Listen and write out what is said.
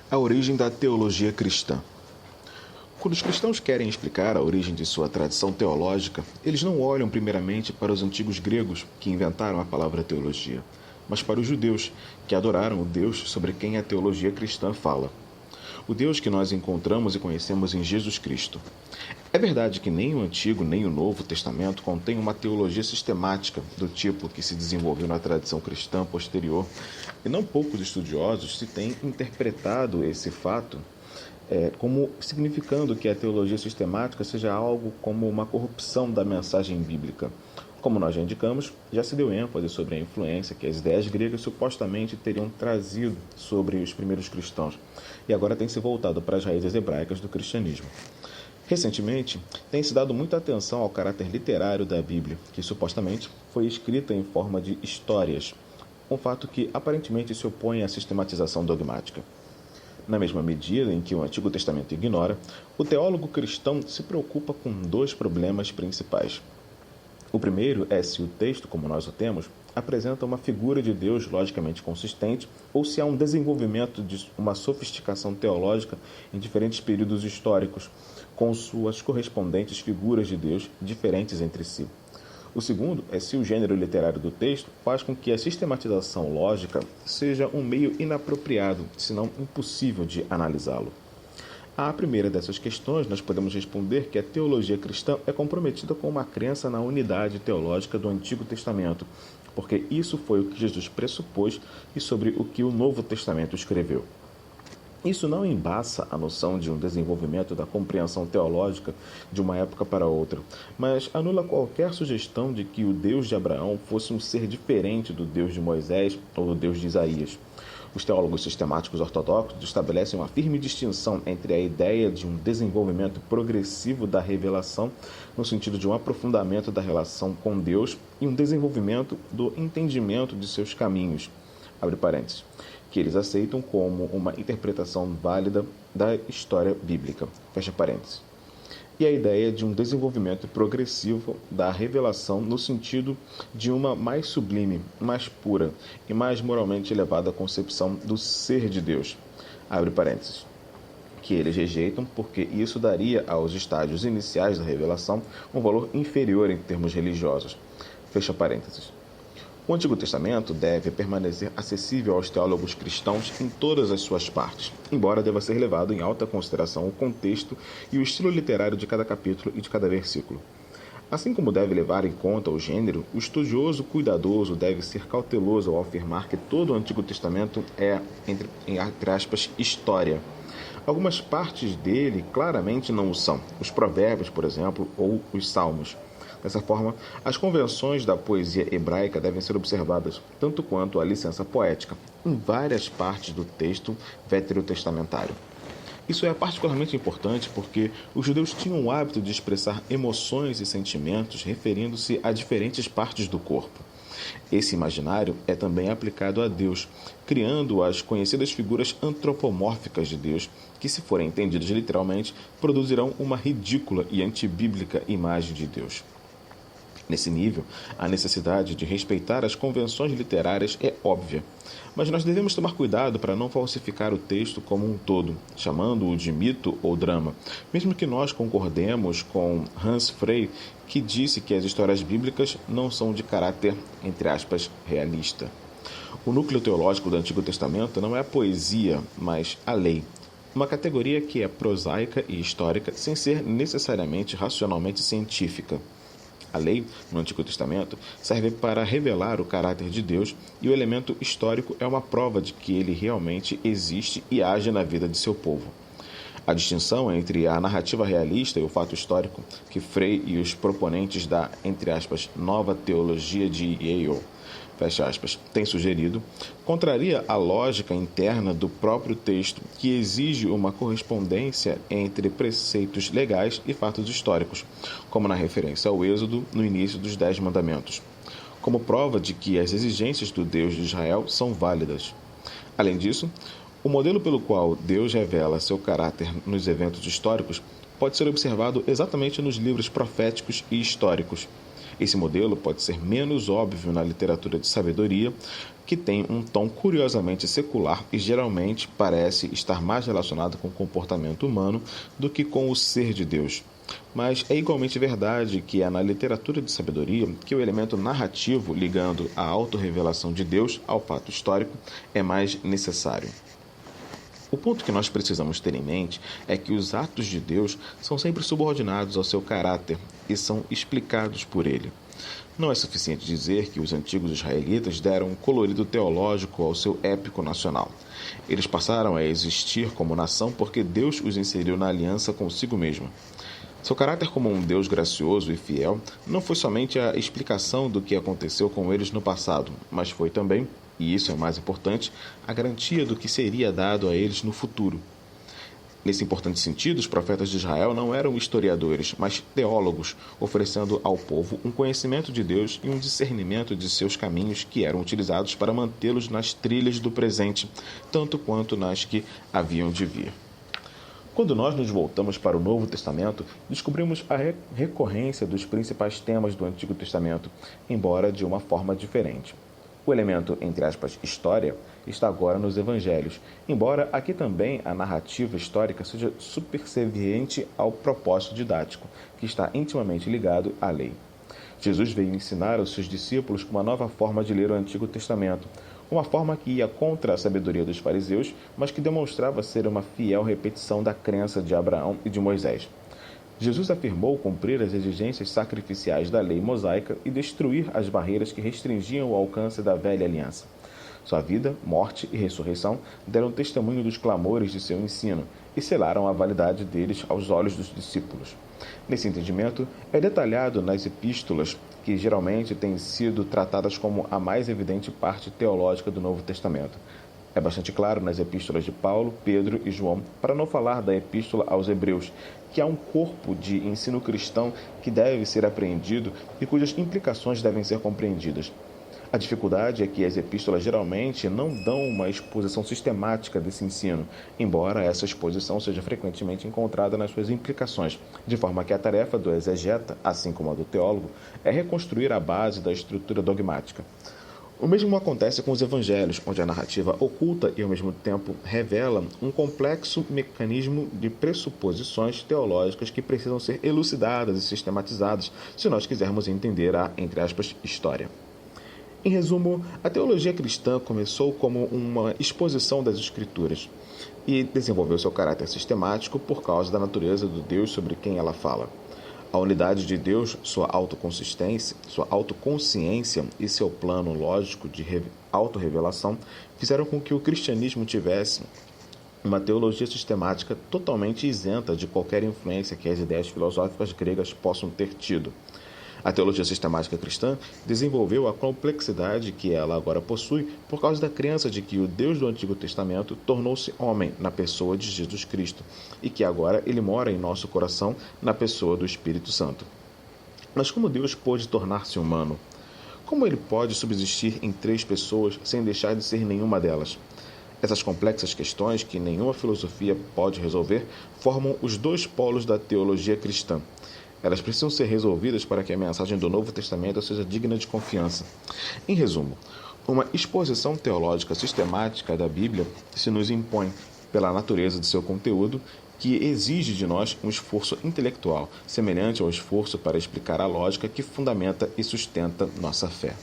A origem da teologia cristã. Quando os cristãos querem explicar a origem de sua tradição teológica, eles não olham primeiramente para os antigos gregos, que inventaram a palavra teologia, mas para os judeus, que adoraram o Deus sobre quem a teologia cristã fala. O Deus que nós encontramos e conhecemos em Jesus Cristo. É verdade que nem o Antigo nem o Novo Testamento contêm uma teologia sistemática do tipo que se desenvolveu na tradição cristã posterior, e não poucos estudiosos se têm interpretado esse fato como significando que a teologia sistemática seja algo como uma corrupção da mensagem bíblica. Como nós já indicamos, já se deu ênfase sobre a influência que as ideias gregas supostamente teriam trazido sobre os primeiros cristãos, e agora tem se voltado para as raízes hebraicas do cristianismo. Recentemente, tem se dado muita atenção ao caráter literário da Bíblia, que supostamente foi escrita em forma de histórias, um fato que aparentemente se opõe à sistematização dogmática. Na mesma medida em que o Antigo Testamento ignora, o teólogo cristão se preocupa com dois problemas principais. O primeiro é se o texto, como nós o temos, apresenta uma figura de Deus logicamente consistente ou se há um desenvolvimento de uma sofisticação teológica em diferentes períodos históricos, com suas correspondentes figuras de Deus diferentes entre si. O segundo é se o gênero literário do texto faz com que a sistematização lógica seja um meio inapropriado, se não impossível de analisá-lo. À primeira dessas questões, nós podemos responder que a teologia cristã é comprometida com uma crença na unidade teológica do Antigo Testamento, porque isso foi o que Jesus pressupôs e sobre o que o Novo Testamento escreveu. Isso não embaça a noção de um desenvolvimento da compreensão teológica de uma época para outra, mas anula qualquer sugestão de que o Deus de Abraão fosse um ser diferente do Deus de Moisés ou do Deus de Isaías. Os teólogos sistemáticos ortodoxos estabelecem uma firme distinção entre a ideia de um desenvolvimento progressivo da revelação, no sentido de um aprofundamento da relação com Deus, e um desenvolvimento do entendimento de seus caminhos, abre parênteses, que eles aceitam como uma interpretação válida da história bíblica, fecha parênteses. E a ideia de um desenvolvimento progressivo da revelação no sentido de uma mais sublime, mais pura e mais moralmente elevada concepção do ser de Deus, abre parênteses, que eles rejeitam porque isso daria aos estágios iniciais da revelação um valor inferior em termos religiosos, fecha parênteses. O Antigo Testamento deve permanecer acessível aos teólogos cristãos em todas as suas partes, embora deva ser levado em alta consideração o contexto e o estilo literário de cada capítulo e de cada versículo. Assim como deve levar em conta o gênero, o estudioso cuidadoso deve ser cauteloso ao afirmar que todo o Antigo Testamento é, entre aspas, história. Algumas partes dele claramente não o são, os provérbios, por exemplo, ou os salmos. Dessa forma, as convenções da poesia hebraica devem ser observadas, tanto quanto a licença poética, em várias partes do texto veterotestamentário. Isso é particularmente importante porque os judeus tinham o hábito de expressar emoções e sentimentos referindo-se a diferentes partes do corpo. Esse imaginário é também aplicado a Deus, criando as conhecidas figuras antropomórficas de Deus, que, se forem entendidas literalmente, produzirão uma ridícula e antibíblica imagem de Deus. Nesse nível, a necessidade de respeitar as convenções literárias é óbvia, mas nós devemos tomar cuidado para não falsificar o texto como um todo, chamando-o de mito ou drama, mesmo que nós concordemos com Hans Frey, que disse que as histórias bíblicas não são de caráter, entre aspas, realista. O núcleo teológico do Antigo Testamento não é a poesia, mas a lei, uma categoria que é prosaica e histórica sem ser necessariamente racionalmente científica. A lei, no Antigo Testamento, serve para revelar o caráter de Deus e o elemento histórico é uma prova de que ele realmente existe e age na vida de seu povo. A distinção entre a narrativa realista e o fato histórico, que Frey e os proponentes da, entre aspas, nova teologia de Yale, fecha aspas, têm sugerido, contraria a lógica interna do próprio texto, que exige uma correspondência entre preceitos legais e fatos históricos, como na referência ao Êxodo no início dos 10 Mandamentos, como prova de que as exigências do Deus de Israel são válidas. Além disso, o modelo pelo qual Deus revela seu caráter nos eventos históricos pode ser observado exatamente nos livros proféticos e históricos. Esse modelo pode ser menos óbvio na literatura de sabedoria, que tem um tom curiosamente secular e geralmente parece estar mais relacionado com o comportamento humano do que com o ser de Deus. Mas é igualmente verdade que é na literatura de sabedoria que o elemento narrativo ligando a autorrevelação de Deus ao fato histórico é mais necessário. O ponto que nós precisamos ter em mente é que os atos de Deus são sempre subordinados ao seu caráter e são explicados por ele. Não é suficiente dizer que os antigos israelitas deram um colorido teológico ao seu épico nacional. Eles passaram a existir como nação porque Deus os inseriu na aliança consigo mesmo. Seu caráter como um Deus gracioso e fiel não foi somente a explicação do que aconteceu com eles no passado, mas foi também, e isso é o mais importante, a garantia do que seria dado a eles no futuro. Nesse importante sentido, os profetas de Israel não eram historiadores, mas teólogos, oferecendo ao povo um conhecimento de Deus e um discernimento de seus caminhos que eram utilizados para mantê-los nas trilhas do presente, tanto quanto nas que haviam de vir. Quando nós nos voltamos para o Novo Testamento, descobrimos a recorrência dos principais temas do Antigo Testamento, embora de uma forma diferente. O elemento, entre aspas, história, está agora nos evangelhos, embora aqui também a narrativa histórica seja subserviente ao propósito didático, que está intimamente ligado à lei. Jesus veio ensinar aos seus discípulos uma nova forma de ler o Antigo Testamento, uma forma que ia contra a sabedoria dos fariseus, mas que demonstrava ser uma fiel repetição da crença de Abraão e de Moisés. Jesus afirmou cumprir as exigências sacrificiais da lei mosaica e destruir as barreiras que restringiam o alcance da velha aliança. Sua vida, morte e ressurreição deram testemunho dos clamores de seu ensino e selaram a validade deles aos olhos dos discípulos. Nesse entendimento, é detalhado nas epístolas, que geralmente têm sido tratadas como a mais evidente parte teológica do Novo Testamento. É bastante claro nas epístolas de Paulo, Pedro e João, para não falar da epístola aos Hebreus, que há um corpo de ensino cristão que deve ser apreendido e cujas implicações devem ser compreendidas. A dificuldade é que as epístolas geralmente não dão uma exposição sistemática desse ensino, embora essa exposição seja frequentemente encontrada nas suas implicações, de forma que a tarefa do exegeta, assim como a do teólogo, é reconstruir a base da estrutura dogmática. O mesmo acontece com os evangelhos, onde a narrativa oculta e, ao mesmo tempo, revela um complexo mecanismo de pressuposições teológicas que precisam ser elucidadas e sistematizadas se nós quisermos entender a, entre aspas, história. Em resumo, a teologia cristã começou como uma exposição das Escrituras e desenvolveu seu caráter sistemático por causa da natureza do Deus sobre quem ela fala. A unidade de Deus, sua autoconsistência, sua autoconsciência e seu plano lógico de autorrevelação fizeram com que o cristianismo tivesse uma teologia sistemática totalmente isenta de qualquer influência que as ideias filosóficas gregas possam ter tido. A teologia sistemática cristã desenvolveu a complexidade que ela agora possui por causa da crença de que o Deus do Antigo Testamento tornou-se homem na pessoa de Jesus Cristo e que agora ele mora em nosso coração na pessoa do Espírito Santo. Mas como Deus pôde tornar-se humano? Como ele pode subsistir em três pessoas sem deixar de ser nenhuma delas? Essas complexas questões, que nenhuma filosofia pode resolver, formam os dois polos da teologia cristã. Elas precisam ser resolvidas para que a mensagem do Novo Testamento seja digna de confiança. Em resumo, uma exposição teológica sistemática da Bíblia se nos impõe pela natureza de seu conteúdo, que exige de nós um esforço intelectual, semelhante ao esforço para explicar a lógica que fundamenta e sustenta nossa fé.